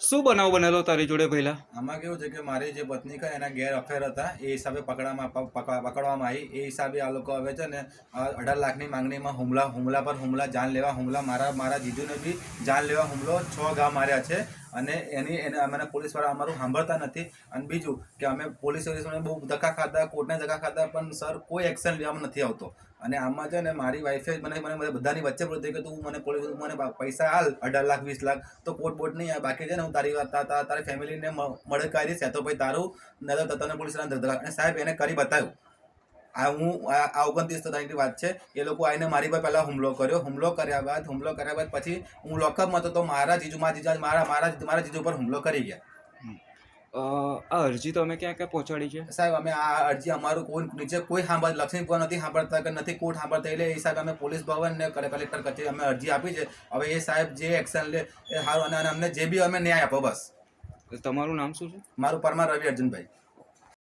શું બનાવ બનેલો તારી જોડે પહેલા? આમાં કેવું છે કે મારી જે પત્ની છે એના ગેર અફેર હતા, એ હિસાબે પકડવામાં આવી. એ હિસાબે આ લોકો હવે છે ને 18 લાખની માંગણીમાં હુમલા પર હુમલા, જાન લેવા હુમલા, મારા જીજુને બી જાન લેવા હુમલો 6 ઘા માર્યા છે. અને એને અમે પોલીસવાળા અમારું સાંભળતા નથી. અને બીજું કે અમે પોલીસ બહુ ધક્કા ખાધા, કોર્ટને ધક્કા ખાધા, પણ સર કોઈ એક્શન લેવામાં નથી આવતો. અને આમાં છે ને મારી વાઈફે મને બધાની વચ્ચે બોલતી કે તું મને પૈસા હાલ 18 લાખ 20 લાખ, તો કોર્ટ બોર્ડ નહીં આવે. બાકી છે ને હું તારી વાત તારી ફેમિલીને મળે કરીશ, તો ભાઈ તારું ન તો તને પોલીસ ધક્કા. અને સાહેબ એને કરી બતાવ્યું. આ 29 તારીખની વાત છે. એ લોકો આવીને મારી પર પહેલા હુમલો કર્યા બાદ પછી હું લોકઅપમાં હતો, તો મારા જીજુ પર હુમલો કરી ગયા. આ અરજી તમે ક્યાં ક્યાં પહોંચાડી છે? સાહેબ અમે આ અરજી અમારું નીચે કોઈ લક્ષ્મીપુર નથી સાંભળતા કે નથી કોર્ટ સાંભળતા, એટલે એ સાહેબ અમે પોલીસ ભવન ને કલેક્ટર કચેરી અમે અરજી આપી છે. હવે એ સાહેબ જે એક્શન લે એ સારું, અને અમને જે બી અમે ન્યાય આપો બસ. તમારું નામ શું છે? મારું પરમાર રવિ અર્જુનભાઈ.